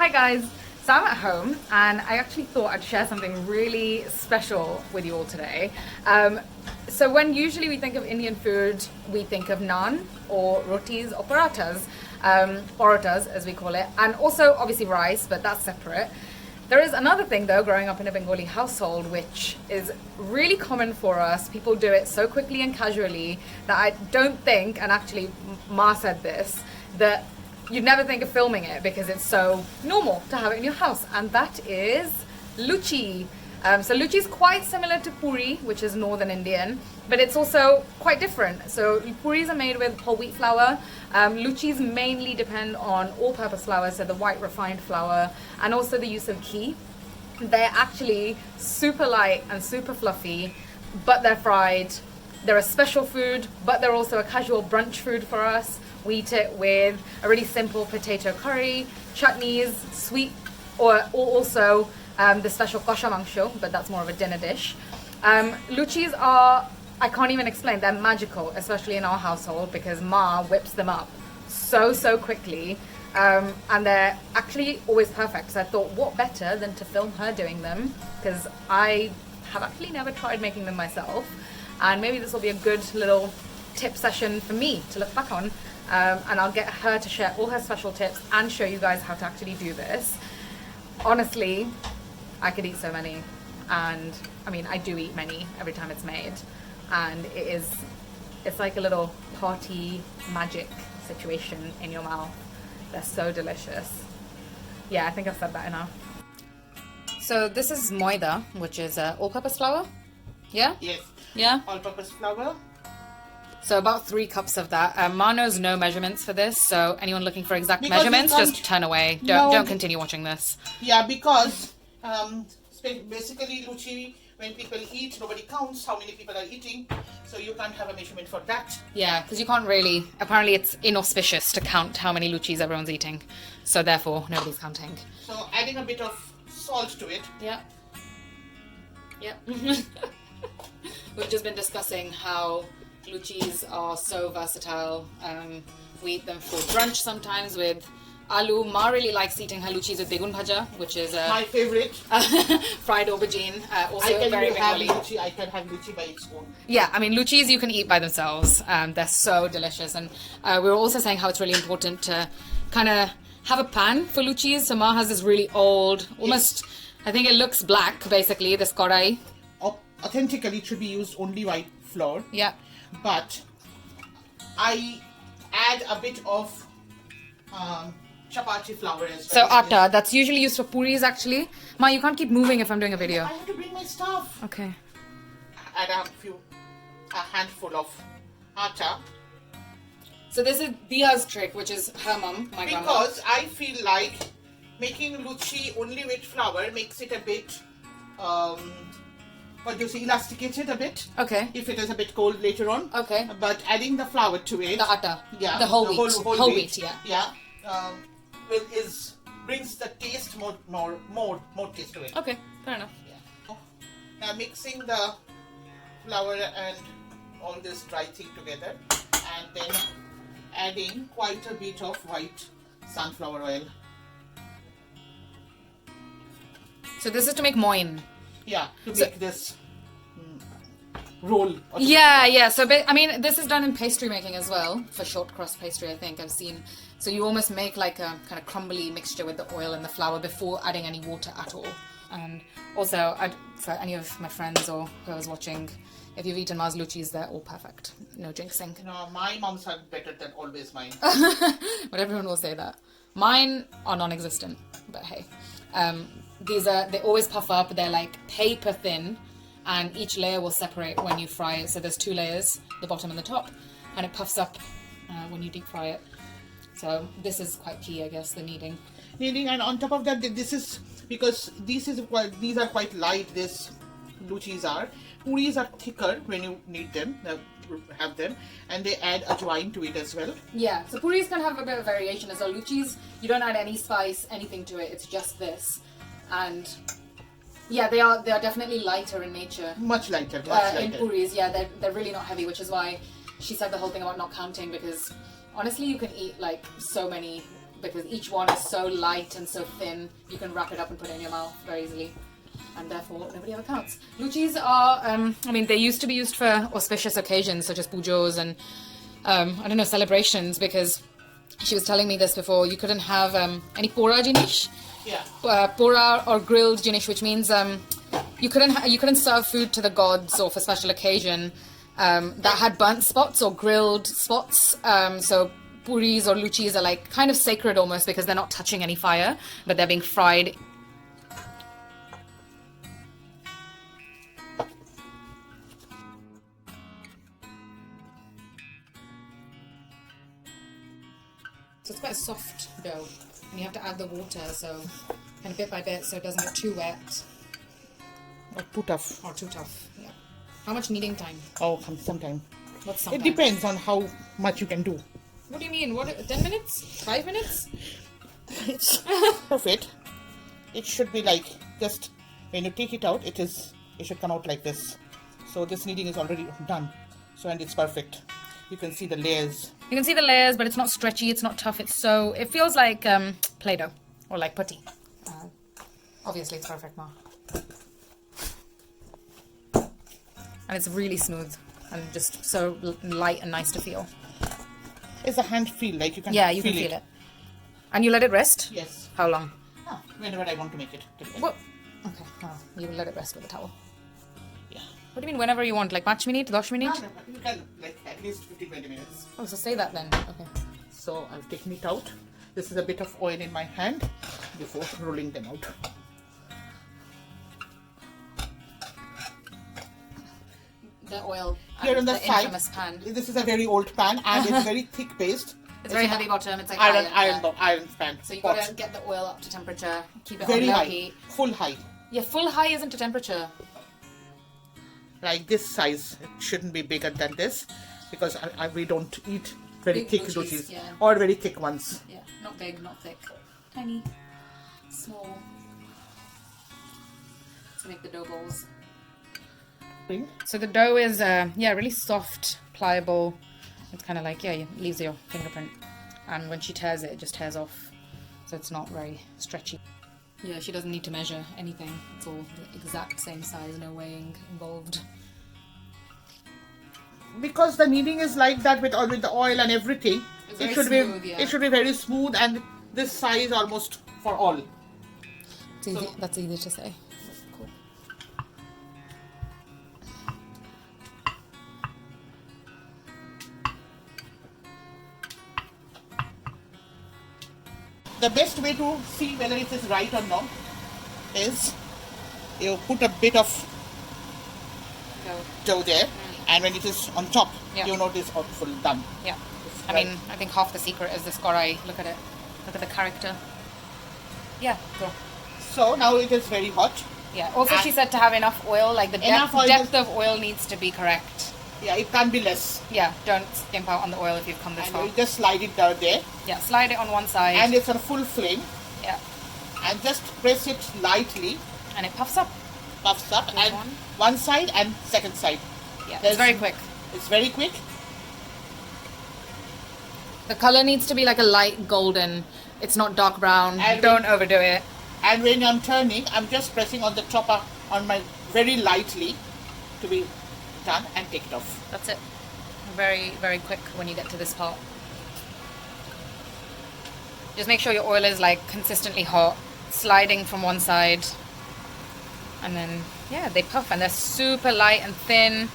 Hi guys, so I'm at home and I actually thought I'd share something really special with you all today. So when usually we think of Indian food, we think of naan or rotis or parathas, parotas as we call it, and also obviously rice, but that's separate. There is another thing though, growing up in a Bengali household, which is really common for us. People do it so quickly and casually that I don't think, and actually Ma said this, that you'd never think of filming it because it's so normal to have it in your house, and that is luchi. So luchi is quite similar to puri, which is northern Indian, but it's also quite different. So puris are made with whole wheat flour. Luchis mainly depend on all-purpose flour, so the white refined flour, and also the use of ghee. They're actually super light and super fluffy, but they're fried. They're a special food, but they're also a casual brunch food for us. We eat it with a really simple potato curry, chutneys, sweet, or also the special kosha mangsho, but that's more of a dinner dish. Luchis are, I can't even explain, they're magical, especially in our household, because Ma whips them up so quickly, and they're actually always perfect. So I thought, what better than to film her doing them, because I have actually never tried making them myself, and maybe this will be a good little tip session for me to look back on, and I'll get her to share all her special tips and show you guys how to actually do this. Honestly, I could eat so many, and I mean, I do eat many every time it's made, and it's like a little party magic situation in your mouth. They're so delicious. Yeah, I think I've said that enough. So this is moida, which is all-purpose flour. Yeah? Yes. Yeah? All-purpose flour. So about 3 cups of that. Ma knows no measurements for this, so anyone looking for exact Because measurements, just turn away. Don't continue watching this. Yeah, because basically luchi, when people eat, nobody counts how many people are eating, so you can't have a measurement for that. Yeah, because you can't really, apparently it's inauspicious to count how many luchis everyone's eating, so therefore nobody's counting. So adding a bit of salt to it. Yeah. Yeah. We've just been discussing how luchis are so versatile. We eat them for brunch sometimes with aloo. Ma really likes eating her luchis with begun bhaja, which is My favorite. fried aubergine. Also I can very have Bengali. luchi. I can have luchi by its own. Yeah, I mean, luchis you can eat by themselves. They're so delicious. And we were also saying how it's really important to kind of have a pan for luchis. So Ma has this really old, almost, I think it looks black, basically, this kodai. Authentically, it should be used only white flour. Yeah. But I add a bit of chapati flour as So well. atta, that's usually used for puris actually. Ma, you can't keep moving if I'm doing a video. I have to bring my stuff. Okay. Add a handful of atta. So this is Dia's trick, which is her mum, my grandma. Because I feel like making luchi only with flour makes it a bit, what do you say, elasticated a bit. Okay. If it is a bit cold later on. Okay. But adding the flour to it. The atta. Yeah. The whole wheat. Whole wheat, yeah. Yeah. Brings the taste more taste to it. Okay, fair enough. Yeah. Now mixing the flour and all this dry thing together, and then adding quite a bit of white sunflower oil. So this is to make moin. Yeah, to make this roll. Yeah. So, I mean, this is done in pastry making as well, for short crust pastry, I think I've seen. So you almost make like a kind of crumbly mixture with the oil and the flour before adding any water at all. And also, for any of my friends or who I was watching, if you've eaten Ma's luchis, they're all perfect. No jinxing. No, my mom's are better than always mine. But everyone will say that. Mine are non-existent, but hey. They always puff up, they're like paper thin, and each layer will separate when you fry it. So there's 2 layers, the bottom and the top, and it puffs up when you deep fry it. So this is quite key, I guess, the kneading. Kneading, and on top of that, this is because these are quite light. This luchis are. Puris are thicker when you knead them, have them, and they add ajwain to it as well. Yeah, so puris can have a bit of variation as well. Luchis, you don't add any spice, anything to it. It's just this, and yeah, they are definitely lighter in nature. Much lighter. In puris, yeah, they're really not heavy, which is why she said the whole thing about not counting, because honestly you can eat like so many because each one is so light and so thin, you can wrap it up and put it in your mouth very easily. And therefore, nobody ever counts. Luchis are, I mean, they used to be used for auspicious occasions such as pujos and, I don't know, celebrations, because she was telling me this before, you couldn't have any pora jinish. Yeah. Pora or grilled jinish, which means you couldn't serve food to the gods or for special occasion that had burnt spots or grilled spots. So puris or luchis are like kind of sacred almost because they're not touching any fire, but they're being fried. So it's quite a soft dough, and you have to add the water, so kind of bit by bit, so it doesn't get too wet Or too tough. or too tough. Yeah. How much kneading time? Oh, sometime. What's It sometimes? depends on how much you can do. What do you mean? What? 10 minutes? 5 minutes? It's perfect. It should be like just when you take it out, it should come out like this. So this kneading is already done. So and it's perfect. You can see the layers. You can see the layers, but it's not stretchy. It's not tough. It feels like Play-Doh or like putty. Obviously, it's perfect now. And it's really smooth and just so light and nice to feel. It's a hand feel, like you can Yeah, you can feel it. And you let it rest? Yes. How long? Whenever I want to make it. What? Okay, you let it rest with a towel. Yeah. What do you mean whenever you want? Like 5 minutes, 10 minutes? No, you can like at least 15-20 minutes. Oh, so say that then. Okay. So I've taken it out. This is a bit of oil in my hand before rolling them out. The oil. Here on the side, infamous pan. this is a very old pan and it's very thick paste. It's very heavy bottom. It's like iron pan. So you pot. gotta get the oil up to temperature. Keep it Very on low high, heat. full high. Yeah, full high isn't a temperature. Like this size, it shouldn't be bigger than this because we don't eat very Big thick luchis, luchis yeah. or very thick ones. Yeah, not big, not thick. Tiny, small. To make the dough balls. So the dough is, really soft, pliable. It's kind of like, it leaves your fingerprint. And when she tears it, it just tears off. So it's not very stretchy. Yeah, she doesn't need to measure anything. It's all the exact same size, no weighing involved. Because the kneading is like that with the oil and everything, It's it very should smooth, be yeah. it should be very smooth and this size almost for all. It's easy, that's easy to say. Cool. The best way to see whether it is right or not is you put a bit of dough there, and when it is on top, Yeah. you know it is all full done. Yeah. It's I right. mean, I think half the secret is this korai. Look at it. Look at the character. Yeah, go. So now it is very hot. Yeah. Also, she And- said to have enough oil. Like the Enough oil depth is- of oil needs to be correct. Yeah, it can't be less. Yeah. Don't skimp out on the oil if you've come this And far. you just slide it down there, Yeah. Slide it on one side. and it's on full flame, yeah. and just press it lightly, And it puffs up. puffs up, There's and one. one side and second side. Yeah. There's- It's very quick. It's very quick. The color needs to be like a light golden. It's not dark brown. And Don't overdo it. And when I'm turning, I'm just pressing on the chopper on my very lightly to be done and take it off. That's it. Very, very quick when you get to this part. Just make sure your oil is like consistently hot, sliding from one side. And then, they puff and they're super light and thin.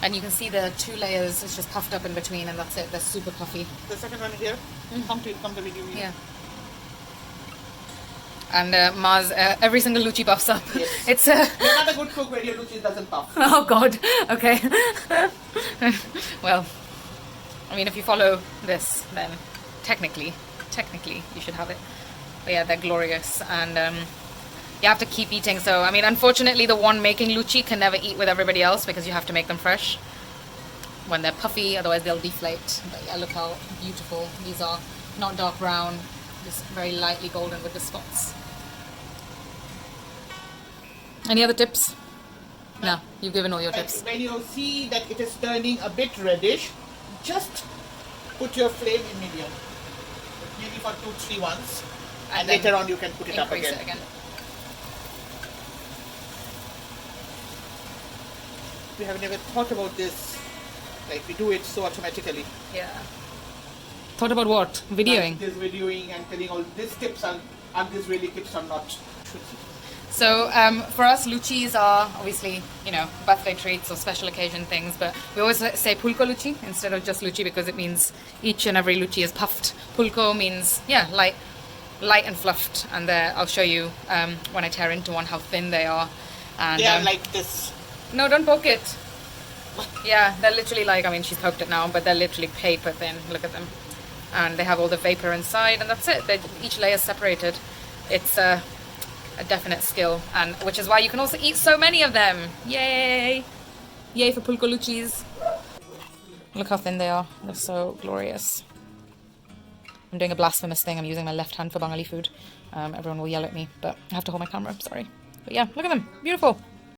And you can see the 2 layers, it's just puffed up in between, and that's it. They're super puffy. The second one here, come the video here. Yeah. And Maz, every single luchi puffs up. Yes. It's You're not a good cook when your luchi doesn't puff. Oh God. Okay. Well, I mean, if you follow this, then technically, you should have it. But yeah, they're glorious, and you have to keep eating. So, I mean, unfortunately, the one making luchi can never eat with everybody else because you have to make them fresh when they're puffy. Otherwise, they'll deflate. But yeah, look how beautiful these are. Not dark brown, just very lightly golden with the spots. Any other tips? No, you've given all your tips. When you see that it is turning a bit reddish, just put your flame in medium. maybe for 2-3 ones, and then later on you can put it up increase again. it again. We have never thought about this. Like we do it so automatically. Yeah. Thought about what? Videoing. Like this videoing and telling all these tips, and are these really tips or not? So for us, luchis are obviously, you know, birthday treats or special occasion things, but we always say pulko luchi instead of just luchi because it means each and every luchi is puffed. Pulko means, yeah, light and fluffed, and I'll show you when I tear into one how thin they are. And, they are like this. No, don't poke it. Yeah, they're literally like, I mean, she's poked it now, but they're literally paper thin. Look at them. And they have all the vapor inside, and that's it. Each layer is separated. It's a definite skill, and which is why you can also eat so many of them. Yay! Yay for pulko luchis. Look how thin they are. They're so glorious. I'm doing a blasphemous thing. I'm using my left hand for Bengali food. Everyone will yell at me, but I have to hold my camera. Sorry. But yeah, look at them. Beautiful.